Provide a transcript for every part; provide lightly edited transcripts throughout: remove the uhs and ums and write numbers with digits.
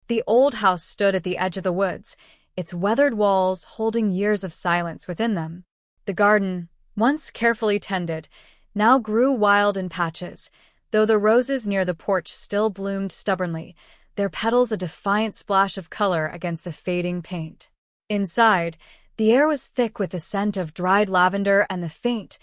The old house stood at the edge of the woods, its weathered walls holding years of silence within them. The garden, once carefully tended, now grew wild in patches, though the roses near the porch still bloomed stubbornly, their petals a defiant splash of color against the fading paint. Inside, the air was thick with the scent of dried lavender and the faint,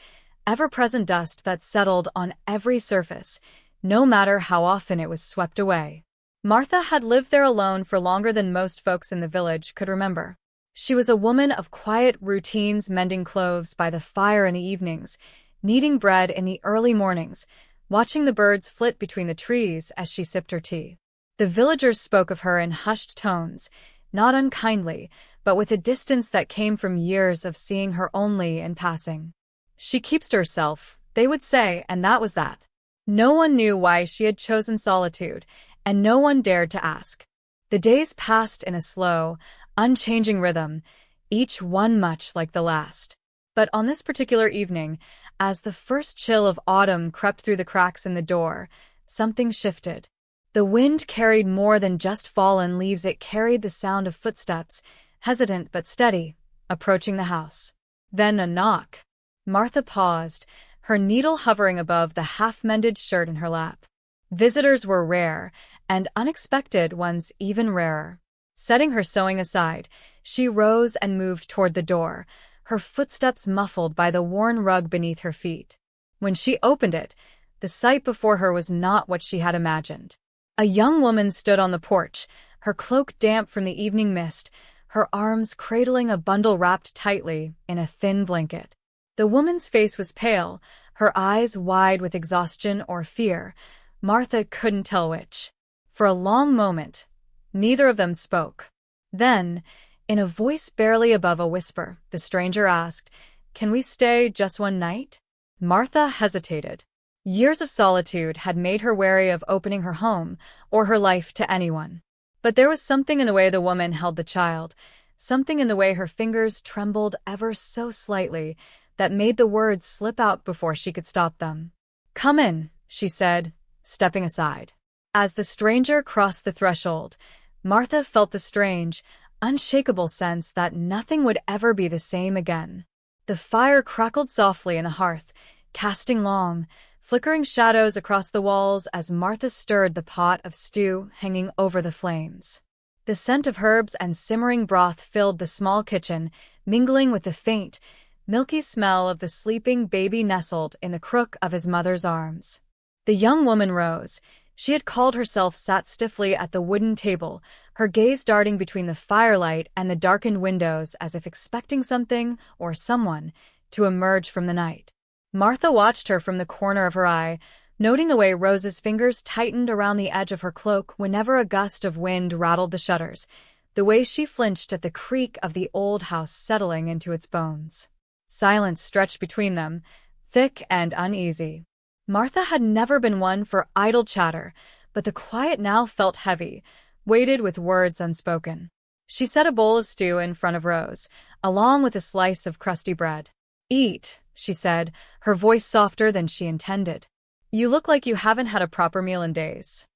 ever-present dust that settled on every surface, no matter how often it was swept away. Martha had lived there alone for longer than most folks in the village could remember. She was a woman of quiet routines, mending clothes by the fire in the evenings, kneading bread in the early mornings, watching the birds flit between the trees as she sipped her tea. The villagers spoke of her in hushed tones, not unkindly, but with a distance that came from years of seeing her only in passing. "She keeps to herself," they would say, and that was that. No one knew why she had chosen solitude, and no one dared to ask. The days passed in a slow, unchanging rhythm, each one much like the last. But on this particular evening, as the first chill of autumn crept through the cracks in the door, something shifted. The wind carried more than just fallen leaves, it carried the sound of footsteps, hesitant but steady, approaching the house. Then a knock. Martha paused, her needle hovering above the half-mended shirt in her lap. Visitors were rare, and unexpected ones even rarer. Setting her sewing aside, she rose and moved toward the door, her footsteps muffled by the worn rug beneath her feet. When she opened it, the sight before her was not what she had imagined. A young woman stood on the porch, her cloak damp from the evening mist, her arms cradling a bundle wrapped tightly in a thin blanket. The woman's face was pale, her eyes wide with exhaustion or fear. Martha couldn't tell which. For a long moment, neither of them spoke. Then, in a voice barely above a whisper, the stranger asked, "Can we stay just one night?" Martha hesitated. Years of solitude had made her wary of opening her home or her life to anyone. But there was something in the way the woman held the child, something in the way her fingers trembled ever so slightly, that made the words slip out before she could stop them. "Come in," she said, stepping aside. As the stranger crossed the threshold, Martha felt the strange, unshakable sense that nothing would ever be the same again. The fire crackled softly in the hearth, casting long, flickering shadows across the walls as Martha stirred the pot of stew hanging over the flames. The scent of herbs and simmering broth filled the small kitchen, mingling with the faint, milky smell of the sleeping baby nestled in the crook of his mother's arms. The young woman rose. She had called herself, sat stiffly at the wooden table, her gaze darting between the firelight and the darkened windows as if expecting something or someone to emerge from the night. Martha watched her from the corner of her eye, noting the way Rose's fingers tightened around the edge of her cloak whenever a gust of wind rattled the shutters, the way she flinched at the creak of the old house settling into its bones. Silence stretched between them, thick and uneasy. Martha had never been one for idle chatter, but the quiet now felt heavy, weighted with words unspoken. She set a bowl of stew in front of Rose, along with a slice of crusty bread. "Eat," she said, her voice softer than she intended. "You look like you haven't had a proper meal in days."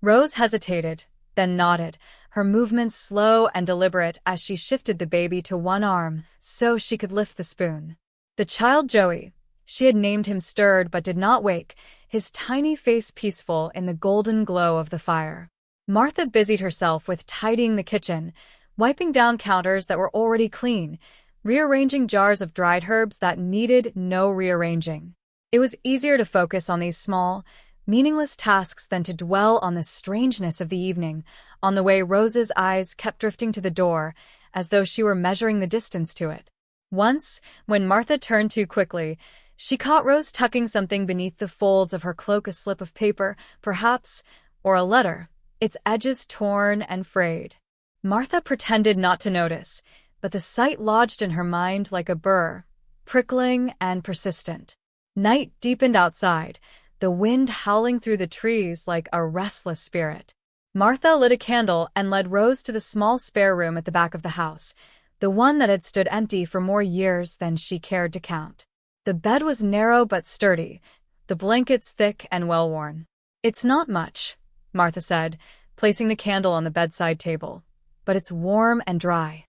Rose hesitated, then nodded, her movements slow and deliberate as she shifted the baby to one arm so she could lift the spoon. The child, Joey, she had named him, stirred but did not wake, his tiny face peaceful in the golden glow of the fire. Martha busied herself with tidying the kitchen, wiping down counters that were already clean, rearranging jars of dried herbs that needed no rearranging. It was easier to focus on these small, meaningless tasks than to dwell on the strangeness of the evening, on the way Rose's eyes kept drifting to the door, as though she were measuring the distance to it. Once, when Martha turned too quickly, she caught Rose tucking something beneath the folds of her cloak, a slip of paper, perhaps, or a letter, its edges torn and frayed. Martha pretended not to notice, but the sight lodged in her mind like a burr, prickling and persistent. Night deepened outside, the wind howling through the trees like a restless spirit. Martha lit a candle and led Rose to the small spare room at the back of the house, the one that had stood empty for more years than she cared to count. The bed was narrow but sturdy, the blankets thick and well-worn. "It's not much," Martha said, placing the candle on the bedside table. "But it's warm and dry."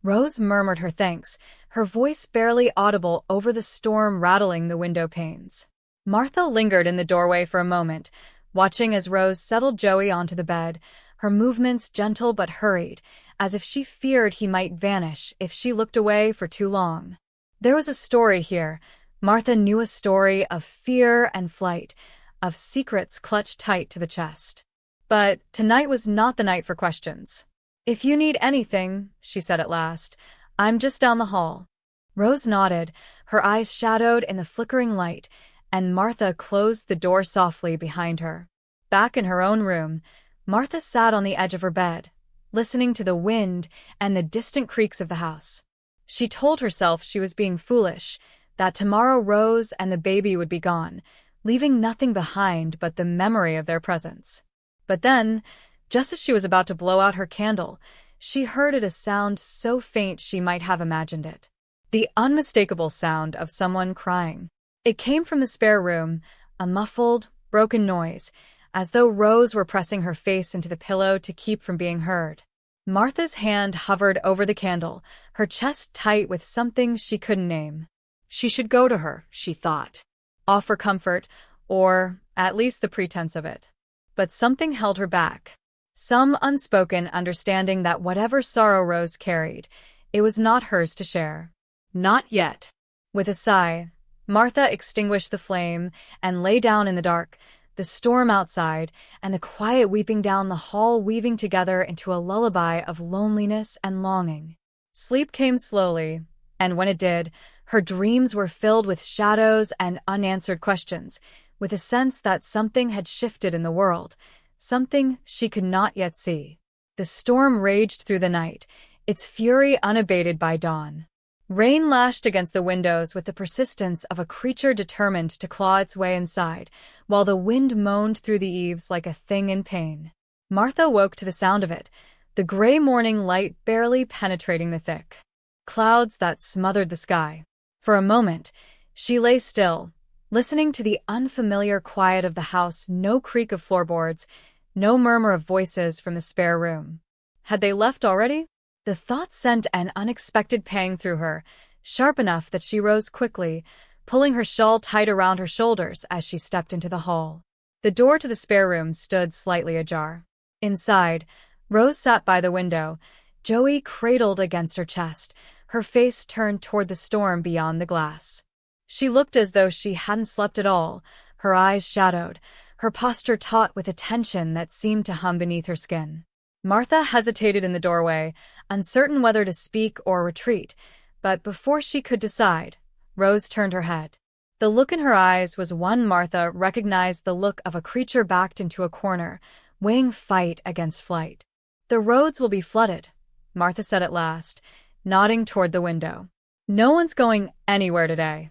Rose murmured her thanks, her voice barely audible over the storm rattling the window panes. Martha lingered in the doorway for a moment, watching as Rose settled Joey onto the bed, her movements gentle but hurried, as if she feared he might vanish if she looked away for too long. There was a story here. Martha knew a story of fear and flight, of secrets clutched tight to the chest. But tonight was not the night for questions. "If you need anything," she said at last, "I'm just down the hall." Rose nodded, her eyes shadowed in the flickering light, and Martha closed the door softly behind her. Back in her own room, Martha sat on the edge of her bed, listening to the wind and the distant creaks of the house. She told herself she was being foolish, that tomorrow Rose and the baby would be gone, leaving nothing behind but the memory of their presence. But then, just as she was about to blow out her candle, she heard a sound so faint she might have imagined it. The unmistakable sound of someone crying. It came from the spare room, a muffled, broken noise, as though Rose were pressing her face into the pillow to keep from being heard. Martha's hand hovered over the candle, her chest tight with something she couldn't name. She should go to her, she thought. Offer comfort, or at least the pretense of it. But something held her back. Some unspoken understanding that whatever sorrow Rose carried, it was not hers to share. Not yet. With a sigh, Martha extinguished the flame and lay down in the dark, the storm outside and the quiet weeping down the hall weaving together into a lullaby of loneliness and longing. Sleep came slowly, and when it did, her dreams were filled with shadows and unanswered questions, with a sense that something had shifted in the world, something she could not yet see. The storm raged through the night, its fury unabated by dawn. Rain lashed against the windows with the persistence of a creature determined to claw its way inside, while the wind moaned through the eaves like a thing in pain. Martha woke to the sound of it, the gray morning light barely penetrating the thick clouds that smothered the sky. For a moment, she lay still, listening to the unfamiliar quiet of the house, no creak of floorboards, no murmur of voices from the spare room. Had they left already? The thought sent an unexpected pang through her, sharp enough that she rose quickly, pulling her shawl tight around her shoulders as she stepped into the hall. The door to the spare room stood slightly ajar. Inside, Rose sat by the window, Joey cradled against her chest, her face turned toward the storm beyond the glass. She looked as though she hadn't slept at all, her eyes shadowed, her posture taut with a tension that seemed to hum beneath her skin. Martha hesitated in the doorway, uncertain whether to speak or retreat, but before she could decide, Rose turned her head. The look in her eyes was one Martha recognized, the look of a creature backed into a corner, weighing fight against flight. "The roads will be flooded," Martha said at last, nodding toward the window. "No one's going anywhere today."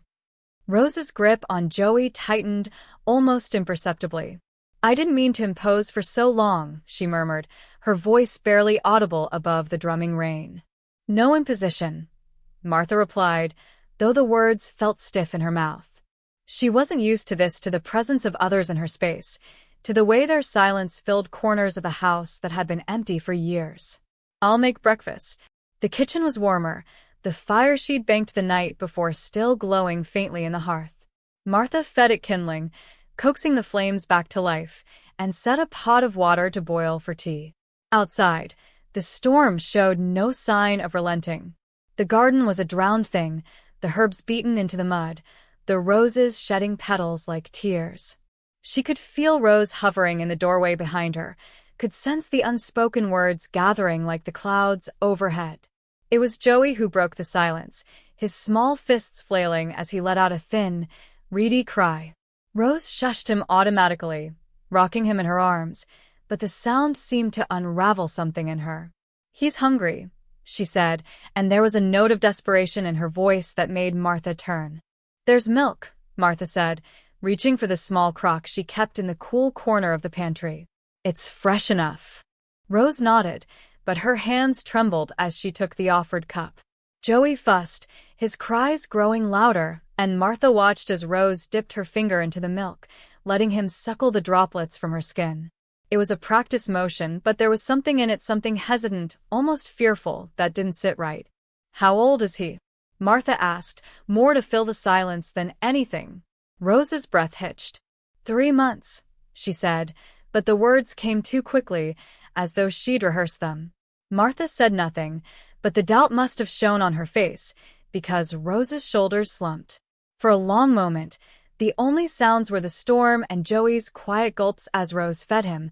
Rose's grip on Joey tightened almost imperceptibly. "I didn't mean to impose for so long," she murmured, her voice barely audible above the drumming rain. "No imposition," Martha replied, though the words felt stiff in her mouth. She wasn't used to this, to the presence of others in her space, to the way their silence filled corners of the house that had been empty for years. "I'll make breakfast." The kitchen was warmer, the fire she'd banked the night before still glowing faintly in the hearth. Martha fed it kindling, coaxing the flames back to life, and set a pot of water to boil for tea. Outside, the storm showed no sign of relenting. The garden was a drowned thing, the herbs beaten into the mud, the roses shedding petals like tears. She could feel Rose hovering in the doorway behind her, could sense the unspoken words gathering like the clouds overhead. It was Joey who broke the silence, his small fists flailing as he let out a thin, reedy cry. Rose shushed him automatically, rocking him in her arms, but the sound seemed to unravel something in her. "He's hungry," she said, and there was a note of desperation in her voice that made Martha turn. "There's milk," Martha said, reaching for the small crock she kept in the cool corner of the pantry. "It's fresh enough." Rose nodded, but her hands trembled as she took the offered cup. Joey fussed, his cries growing louder, and Martha watched as Rose dipped her finger into the milk, letting him suckle the droplets from her skin. It was a practice motion, but there was something in it, something hesitant, almost fearful, that didn't sit right. "How old is he?" Martha asked, more to fill the silence than anything. Rose's breath hitched. "3 months," she said, but the words came too quickly, as though she'd rehearsed them. Martha said nothing, but the doubt must have shown on her face, because Rose's shoulders slumped. For a long moment, the only sounds were the storm and Joey's quiet gulps as Rose fed him,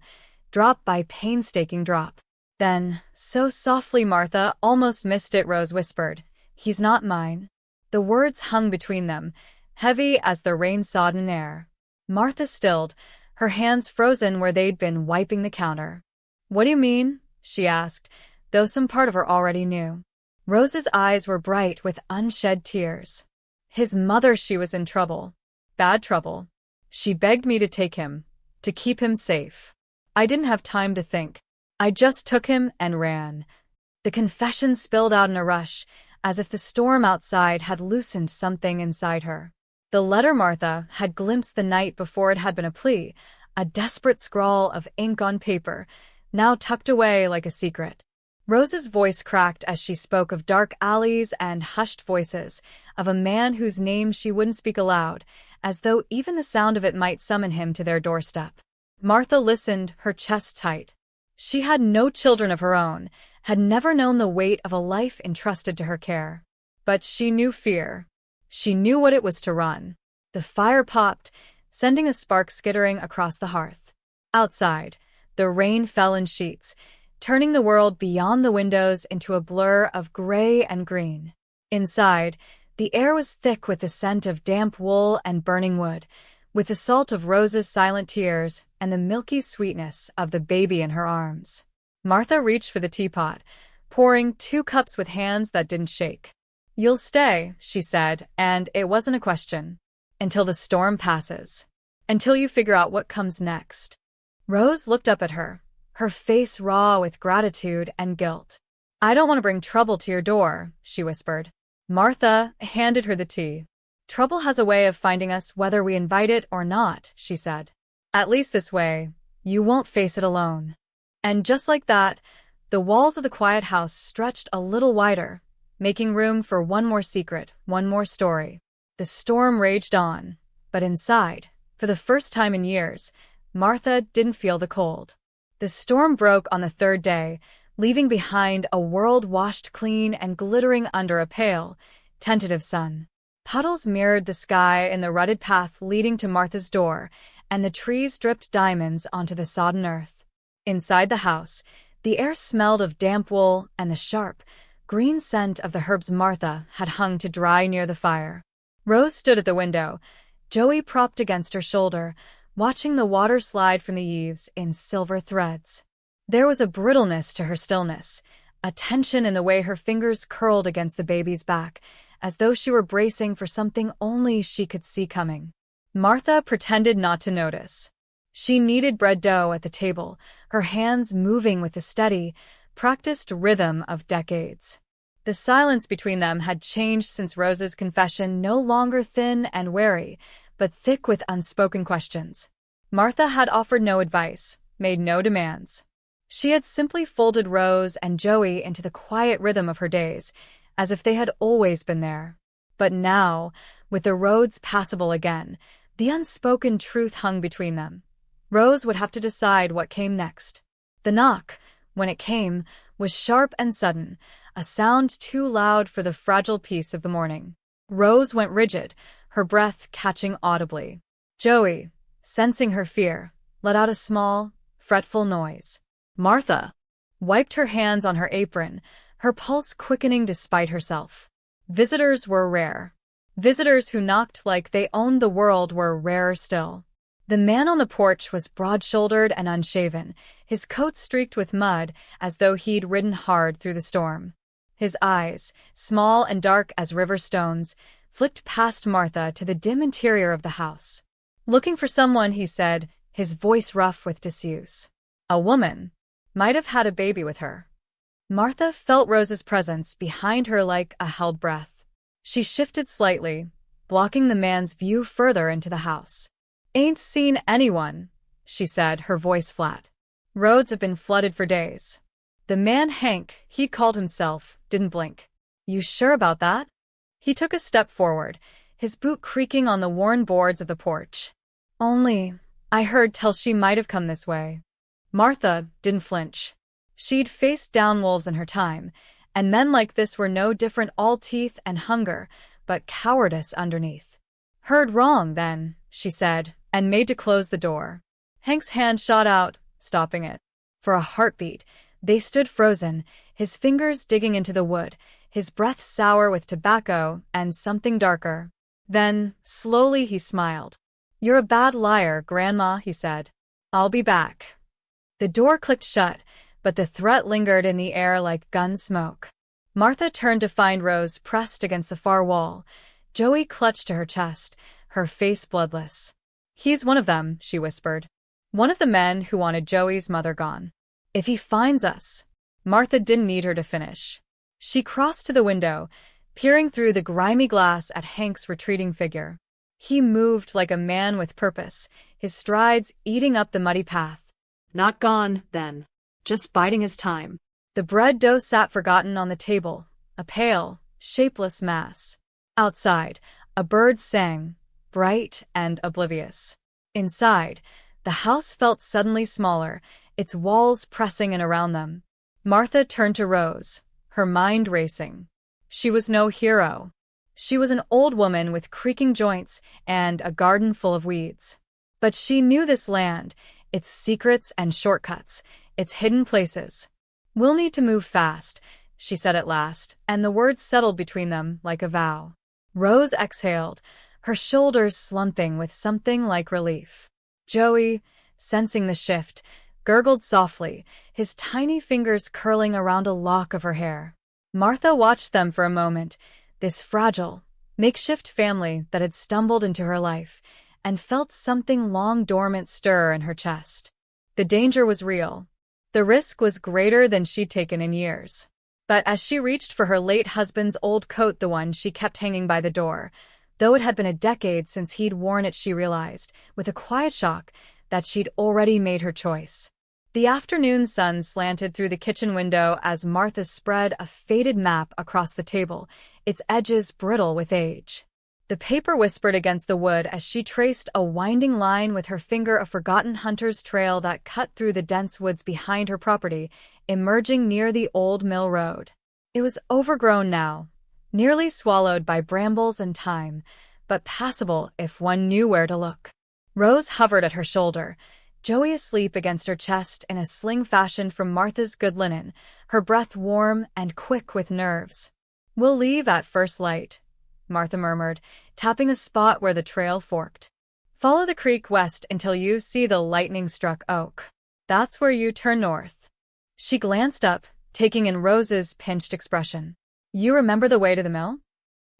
drop by painstaking drop. Then, so softly Martha almost missed it, Rose whispered, "He's not mine." The words hung between them, heavy as the rain-sodden air. Martha stilled, her hands frozen where they'd been wiping the counter. "What do you mean?" she asked, though some part of her already knew. Rose's eyes were bright with unshed tears. "His mother, she was in trouble. Bad trouble. She begged me to take him, to keep him safe. I didn't have time to think. I just took him and ran." The confession spilled out in a rush, as if the storm outside had loosened something inside her. The letter Martha had glimpsed the night before it had been a plea, a desperate scrawl of ink on paper, now tucked away like a secret. Rose's voice cracked as she spoke of dark alleys and hushed voices, of a man whose name she wouldn't speak aloud, as though even the sound of it might summon him to their doorstep. Martha listened, her chest tight. She had no children of her own, had never known the weight of a life entrusted to her care. But she knew fear. She knew what it was to run. The fire popped, sending a spark skittering across the hearth. Outside, the rain fell in sheets, turning the world beyond the windows into a blur of gray and green. Inside, the air was thick with the scent of damp wool and burning wood, with the salt of Rose's silent tears and the milky sweetness of the baby in her arms. Martha reached for the teapot, pouring 2 cups with hands that didn't shake. "You'll stay," she said, and it wasn't a question. "Until the storm passes. Until you figure out what comes next." Rose looked up at her, her face raw with gratitude and guilt. "I don't want to bring trouble to your door," she whispered. Martha handed her the tea. "Trouble has a way of finding us whether we invite it or not," she said. "At least this way, you won't face it alone." And just like that, the walls of the quiet house stretched a little wider, making room for one more secret, one more story. The storm raged on, but inside, for the first time in years, Martha didn't feel the cold. The storm broke on the 3rd day, leaving behind a world washed clean and glittering under a pale, tentative sun. Puddles mirrored the sky in the rutted path leading to Martha's door, and the trees dripped diamonds onto the sodden earth. Inside the house, the air smelled of damp wool and the sharp, green scent of the herbs Martha had hung to dry near the fire. Rose stood at the window, Joey propped against her shoulder, watching the water slide from the eaves in silver threads. There was a brittleness to her stillness, a tension in the way her fingers curled against the baby's back, as though she were bracing for something only she could see coming. Martha pretended not to notice. She kneaded bread dough at the table, her hands moving with the steady, practiced rhythm of decades. The silence between them had changed since Rose's confession, no longer thin and wary, but thick with unspoken questions. Martha had offered no advice, made no demands. She had simply folded Rose and Joey into the quiet rhythm of her days, as if they had always been there. But now, with the roads passable again, the unspoken truth hung between them. Rose would have to decide what came next. The knock, when it came, was sharp and sudden, a sound too loud for the fragile peace of the morning. Rose went rigid, her breath catching audibly. Joey, sensing her fear, let out a small, fretful noise. Martha wiped her hands on her apron, her pulse quickening despite herself. Visitors were rare. Visitors who knocked like they owned the world were rarer still. The man on the porch was broad-shouldered and unshaven, his coat streaked with mud as though he'd ridden hard through the storm. His eyes, small and dark as river stones, flicked past Martha to the dim interior of the house. "Looking for someone," he said, his voice rough with disuse. "A woman. Might have had a baby with her." Martha felt Rose's presence behind her like a held breath. She shifted slightly, blocking the man's view further into the house. "Ain't seen anyone," she said, her voice flat. Roads have been flooded for days. The man Hank, he called himself, didn't blink. You sure about that? He took a step forward, his boot creaking on the worn boards of the porch. Only, I heard tell she might have come this way. Martha didn't flinch. She'd faced down wolves in her time, and men like this were no different, all teeth and hunger, but cowardice underneath. Heard wrong, then, she said, and made to close the door. Hank's hand shot out, stopping it. For a heartbeat, they stood frozen, his fingers digging into the wood, his breath sour with tobacco and something darker. Then, slowly he smiled. You're a bad liar, Grandma, he said. I'll be back. The door clicked shut, but the threat lingered in the air like gun smoke. Martha turned to find Rose pressed against the far wall. Joey clutched to her chest, her face bloodless. He's one of them, she whispered. One of the men who wanted Joey's mother gone. If he finds us. Martha didn't need her to finish. She crossed to the window, peering through the grimy glass at Hank's retreating figure. He moved like a man with purpose, his strides eating up the muddy path. Not gone, then. Just biding his time. The bread dough sat forgotten on the table, a pale, shapeless mass. Outside, a bird sang, bright and oblivious. Inside, the house felt suddenly smaller, its walls pressing in around them. Martha turned to Rose, her mind racing. She was no hero. She was an old woman with creaking joints and a garden full of weeds. But she knew this land, its secrets and shortcuts, its hidden places. We'll need to move fast, she said at last, and the words settled between them like a vow. Rose exhaled, her shoulders slumping with something like relief. Joey, sensing the shift, gurgled softly, his tiny fingers curling around a lock of her hair. Martha watched them for a moment, this fragile, makeshift family that had stumbled into her life, and felt something long dormant stir in her chest. The danger was real. The risk was greater than she'd taken in years. But as she reached for her late husband's old coat, the one she kept hanging by the door, though it had been a decade since he'd worn it, she realized, with a quiet shock, that she'd already made her choice. The afternoon sun slanted through the kitchen window as Martha spread a faded map across the table, its edges brittle with age. The paper whispered against the wood as she traced a winding line with her finger, a forgotten hunter's trail that cut through the dense woods behind her property, emerging near the old mill road. It was overgrown now, nearly swallowed by brambles and thyme, but passable if one knew where to look. Rose hovered at her shoulder, Joey asleep against her chest in a sling fashioned from Martha's good linen, her breath warm and quick with nerves. We'll leave at first light, Martha murmured, tapping a spot where the trail forked. Follow the creek west until you see the lightning-struck oak. That's where you turn north. She glanced up, taking in Rose's pinched expression. You remember the way to the mill?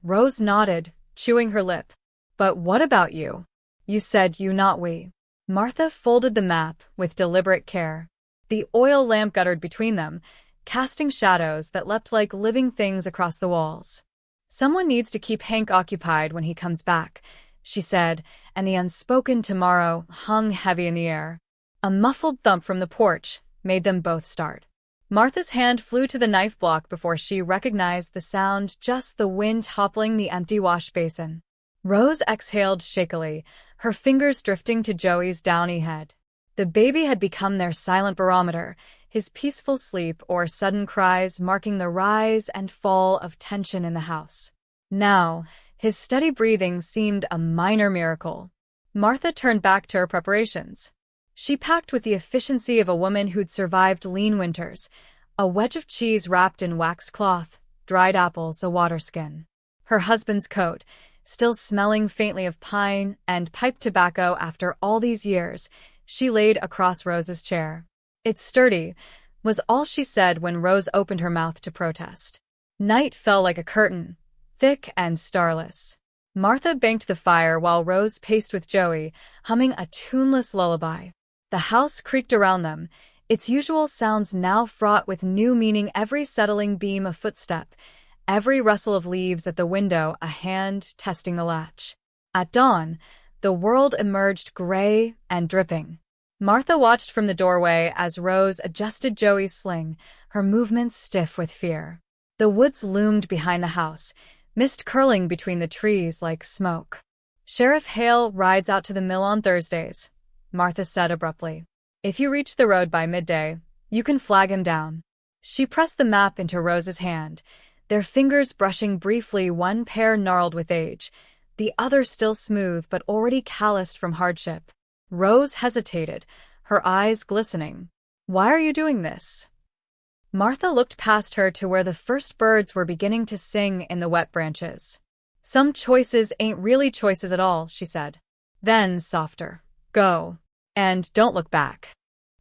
Rose nodded, chewing her lip. But what about you? You said you, not we. Martha folded the map with deliberate care. The oil lamp guttered between them, casting shadows that leapt like living things across the walls. Someone needs to keep Hank occupied when he comes back, she said, and the unspoken tomorrow hung heavy in the air. A muffled thump from the porch made them both start. Martha's hand flew to the knife block before she recognized the sound, just the wind toppling the empty wash basin. Rose exhaled shakily, her fingers drifting to Joey's downy head. The baby had become their silent barometer, his peaceful sleep or sudden cries marking the rise and fall of tension in the house. Now, his steady breathing seemed a minor miracle. Martha turned back to her preparations. She packed with the efficiency of a woman who'd survived lean winters, a wedge of cheese wrapped in waxed cloth, dried apples, a water skin. Her husband's coat, still smelling faintly of pine and pipe tobacco after all these years, she laid across Rose's chair. It's sturdy, was all she said when Rose opened her mouth to protest. Night fell like a curtain, thick and starless. Martha banked the fire while Rose paced with Joey, humming a tuneless lullaby. The house creaked around them, its usual sounds now fraught with new meaning, every settling beam a footstep, every rustle of leaves at the window a hand testing the latch. At dawn, the world emerged gray and dripping. Martha watched from the doorway as Rose adjusted Joey's sling, her movements stiff with fear. The woods loomed behind the house, mist curling between the trees like smoke. "Sheriff Hale rides out to the mill on Thursdays," Martha said abruptly. "If you reach the road by midday, you can flag him down." She pressed the map into Rose's hand, their fingers brushing briefly, one pair gnarled with age, the other still smooth but already calloused from hardship. Rose hesitated, her eyes glistening. "Why are you doing this?" Martha looked past her to where the first birds were beginning to sing in the wet branches. "Some choices ain't really choices at all," she said. Then, softer, "Go. And don't look back."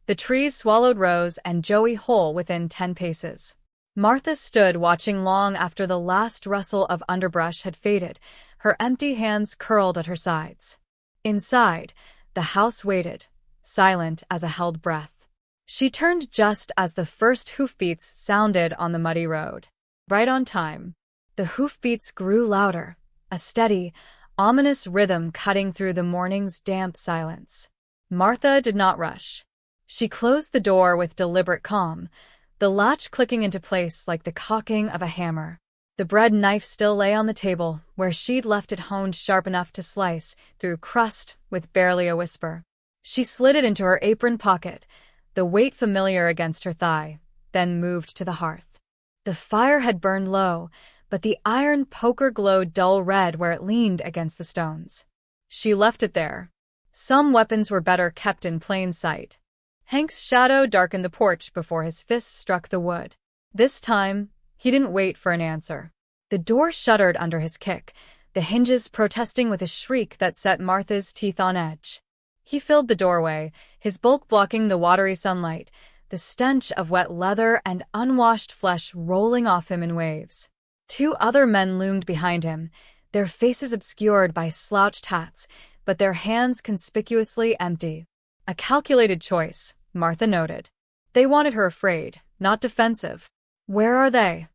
The trees swallowed Rose and Joey whole within 10 paces. Martha stood watching long after the last rustle of underbrush had faded, her empty hands curled at her sides. Inside, the house waited, silent as a held breath. She turned just as the first hoofbeats sounded on the muddy road. Right on time. The hoofbeats grew louder, a steady, ominous rhythm cutting through the morning's damp silence. Martha did not rush. She closed the door with deliberate calm, the latch clicking into place like the cocking of a hammer. The bread knife still lay on the table, where she'd left it honed sharp enough to slice through crust with barely a whisper. She slid it into her apron pocket, the weight familiar against her thigh, then moved to the hearth. The fire had burned low, but the iron poker glowed dull red where it leaned against the stones. She left it there. Some weapons were better kept in plain sight. Hank's shadow darkened the porch before his fist struck the wood. This time, he didn't wait for an answer. The door shuddered under his kick, the hinges protesting with a shriek that set Martha's teeth on edge. He filled the doorway, his bulk blocking the watery sunlight, the stench of wet leather and unwashed flesh rolling off him in waves. 2 other men loomed behind him, their faces obscured by slouched hats, but their hands conspicuously empty. A calculated choice, Martha noted. They wanted her afraid, not defensive. "Where are they?"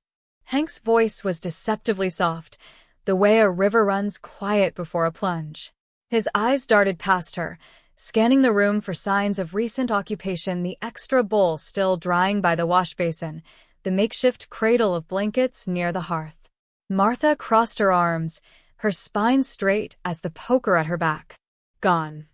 Hank's voice was deceptively soft, the way a river runs quiet before a plunge. His eyes darted past her, scanning the room for signs of recent occupation, the extra bowl still drying by the wash basin, the makeshift cradle of blankets near the hearth. Martha crossed her arms, her spine straight as the poker at her back. "Gone."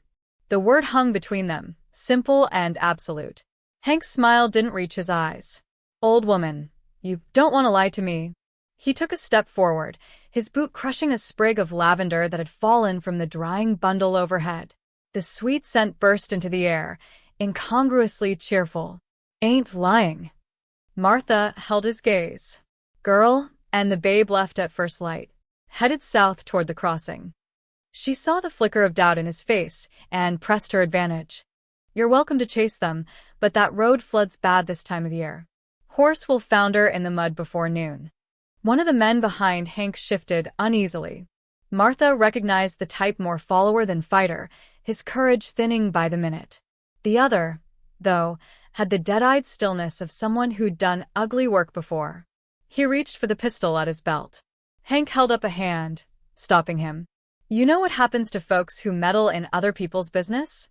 The word hung between them, simple and absolute. Hank's smile didn't reach his eyes. "Old woman, you don't want to lie to me." He took a step forward, his boot crushing a sprig of lavender that had fallen from the drying bundle overhead. The sweet scent burst into the air, incongruously cheerful. "Ain't lying." Martha held his gaze. "Girl," and the babe left at first light, headed south toward the crossing. She saw the flicker of doubt in his face and pressed her advantage. "You're welcome to chase them, but that road floods bad this time of year. Horse will founder in the mud before noon." One of the men behind Hank shifted uneasily. Martha recognized the type, more follower than fighter, his courage thinning by the minute. The other, though, had the dead-eyed stillness of someone who'd done ugly work before. He reached for the pistol at his belt. Hank held up a hand, stopping him. "You know what happens to folks who meddle in other people's business?"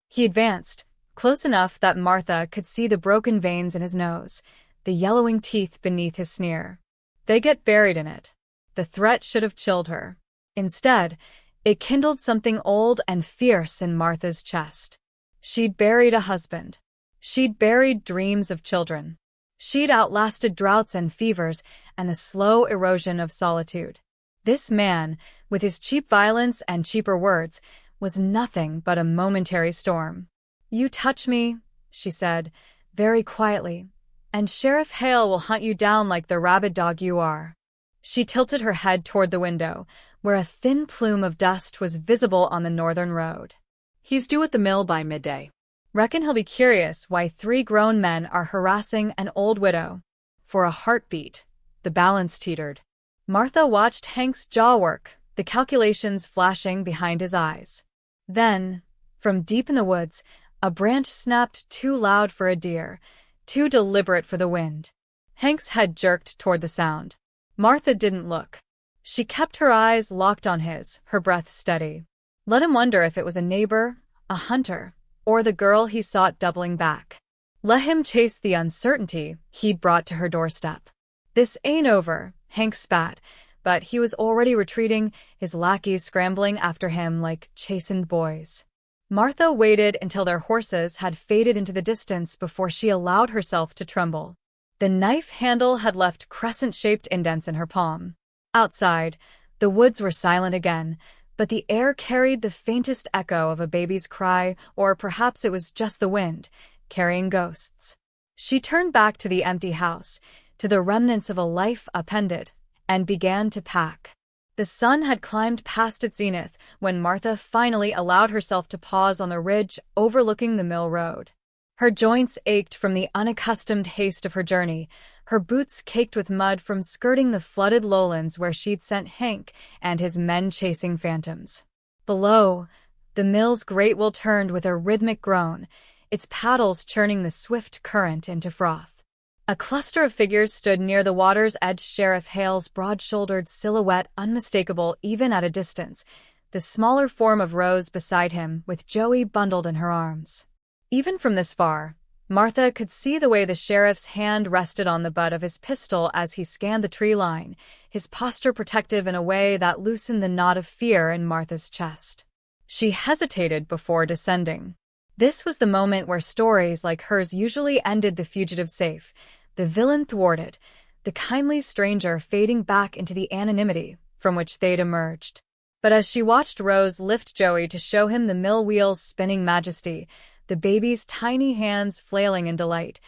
He advanced, close enough that Martha could see the broken veins in his nose, the yellowing teeth beneath his sneer. "They get buried in it." The threat should have chilled her. Instead, it kindled something old and fierce in Martha's chest. She'd buried a husband. She'd buried dreams of children. She'd outlasted droughts and fevers and the slow erosion of solitude. This man, with his cheap violence and cheaper words, was nothing but a momentary storm. "You touch me," she said, very quietly, "and Sheriff Hale will hunt you down like the rabid dog you are." She tilted her head toward the window, where a thin plume of dust was visible on the northern road. "He's due at the mill by midday. Reckon he'll be curious why 3 grown men are harassing an old widow." For a heartbeat, the balance teetered. Martha watched Hank's jaw work, the calculations flashing behind his eyes. Then, from deep in the woods, a branch snapped too loud for a deer, too deliberate for the wind. Hank's head jerked toward the sound. Martha didn't look. She kept her eyes locked on his, her breath steady. Let him wonder if it was a neighbor, a hunter, or the girl he sought doubling back. Let him chase the uncertainty he'd brought to her doorstep. This ain't over, Hank spat, but he was already retreating, his lackeys scrambling after him like chastened boys. Martha waited until their horses had faded into the distance before she allowed herself to tremble. The knife handle had left crescent-shaped indents in her palm. Outside, the woods were silent again, but the air carried the faintest echo of a baby's cry, or perhaps it was just the wind, carrying ghosts. She turned back to the empty house, to the remnants of a life upended, and began to pack. The sun had climbed past its zenith when Martha finally allowed herself to pause on the ridge overlooking the mill road. Her joints ached from the unaccustomed haste of her journey, her boots caked with mud from skirting the flooded lowlands where she'd sent Hank and his men chasing phantoms. Below, the mill's great wheel turned with a rhythmic groan, its paddles churning the swift current into froth. A cluster of figures stood near the water's edge, Sheriff Hale's broad-shouldered silhouette unmistakable even at a distance, the smaller form of Rose beside him with Joey bundled in her arms. Even from this far, Martha could see the way the sheriff's hand rested on the butt of his pistol as he scanned the tree line, his posture protective in a way that loosened the knot of fear in Martha's chest. She hesitated before descending. This was the moment where stories like hers usually ended: the fugitive safe, the villain thwarted, the kindly stranger fading back into the anonymity from which they'd emerged. But as she watched Rose lift Joey to show him the mill wheel's spinning majesty, the baby's tiny hands flailing in delight,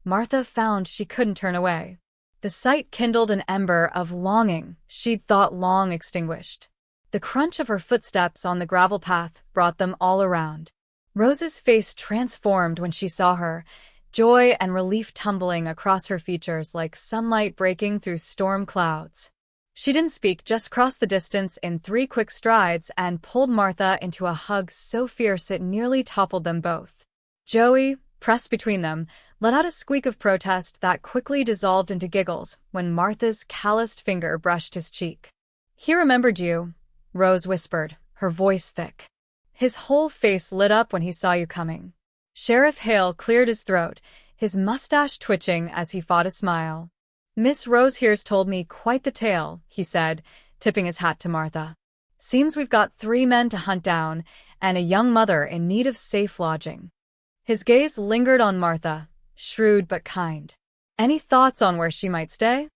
Martha found she couldn't turn away. The sight kindled an ember of longing she'd thought long extinguished. The crunch of her footsteps on the gravel path brought them all around. Rose's face transformed when she saw her, joy and relief tumbling across her features like sunlight breaking through storm clouds. She didn't speak, just crossed the distance in 3 quick strides and pulled Martha into a hug so fierce it nearly toppled them both. Joey, pressed between them, let out a squeak of protest that quickly dissolved into giggles when Martha's calloused finger brushed his cheek. "He remembered you," Rose whispered, her voice thick. "His whole face lit up when he saw you coming." Sheriff Hale cleared his throat, his mustache twitching as he fought a smile. "Miss Rose here's told me quite the tale," he said, tipping his hat to Martha. "Seems we've got 3 men to hunt down, and a young mother in need of safe lodging." His gaze lingered on Martha, shrewd but kind. "Any thoughts on where she might stay?"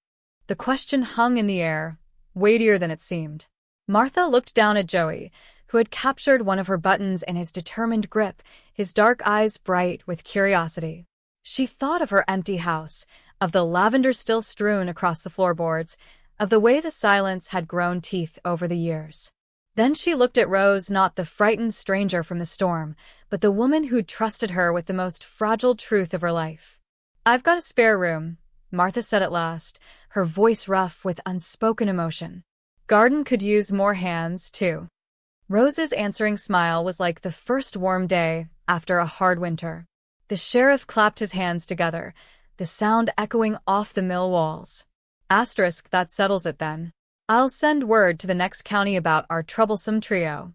The question hung in the air, weightier than it seemed. Martha looked down at Joey, who had captured one of her buttons in his determined grip, his dark eyes bright with curiosity. She thought of her empty house, of the lavender still strewn across the floorboards, of the way the silence had grown teeth over the years. Then she looked at Rose, not the frightened stranger from the storm, but the woman who'd trusted her with the most fragile truth of her life. "I've got a spare room," Martha said at last, her voice rough with unspoken emotion. "Garden could use more hands, too." Rose's answering smile was like the first warm day after a hard winter. The sheriff clapped his hands together, the sound echoing off the mill walls. Asterisk, that settles it then. I'll send word to the next county about our troublesome trio.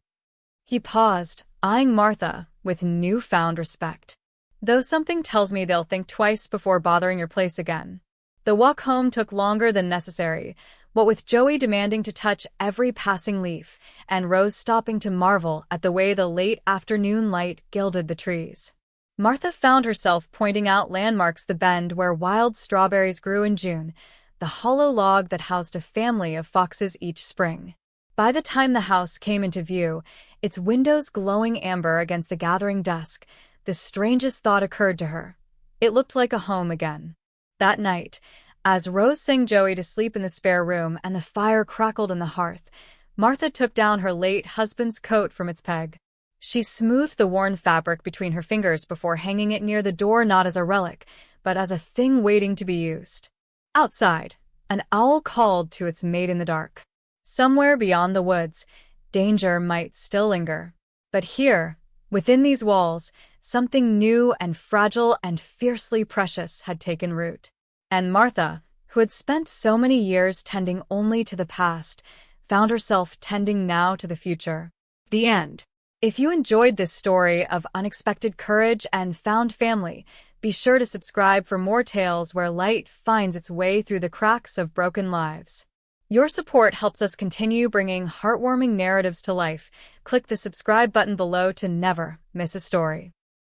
He paused, eyeing Martha with newfound respect. "Though something tells me they'll think twice before bothering your place again." The walk home took longer than necessary, what with Joey demanding to touch every passing leaf, and Rose stopping to marvel at the way the late afternoon light gilded the trees. Martha found herself pointing out landmarks: the bend where wild strawberries grew in June, the hollow log that housed a family of foxes each spring. By the time the house came into view, its windows glowing amber against the gathering dusk, the strangest thought occurred to her. It looked like a home again. That night, as Rose sang Joey to sleep in the spare room and the fire crackled in the hearth, Martha took down her late husband's coat from its peg. She smoothed the worn fabric between her fingers before hanging it near the door, not as a relic, but as a thing waiting to be used. Outside, an owl called to its mate in the dark. Somewhere beyond the woods, danger might still linger. But here, within these walls, something new and fragile and fiercely precious had taken root. And Martha, who had spent so many years tending only to the past, found herself tending now to the future. The end. If you enjoyed this story of unexpected courage and found family, be sure to subscribe for more tales where light finds its way through the cracks of broken lives. Your support helps us continue bringing heartwarming narratives to life. Click the subscribe button below to never miss a story.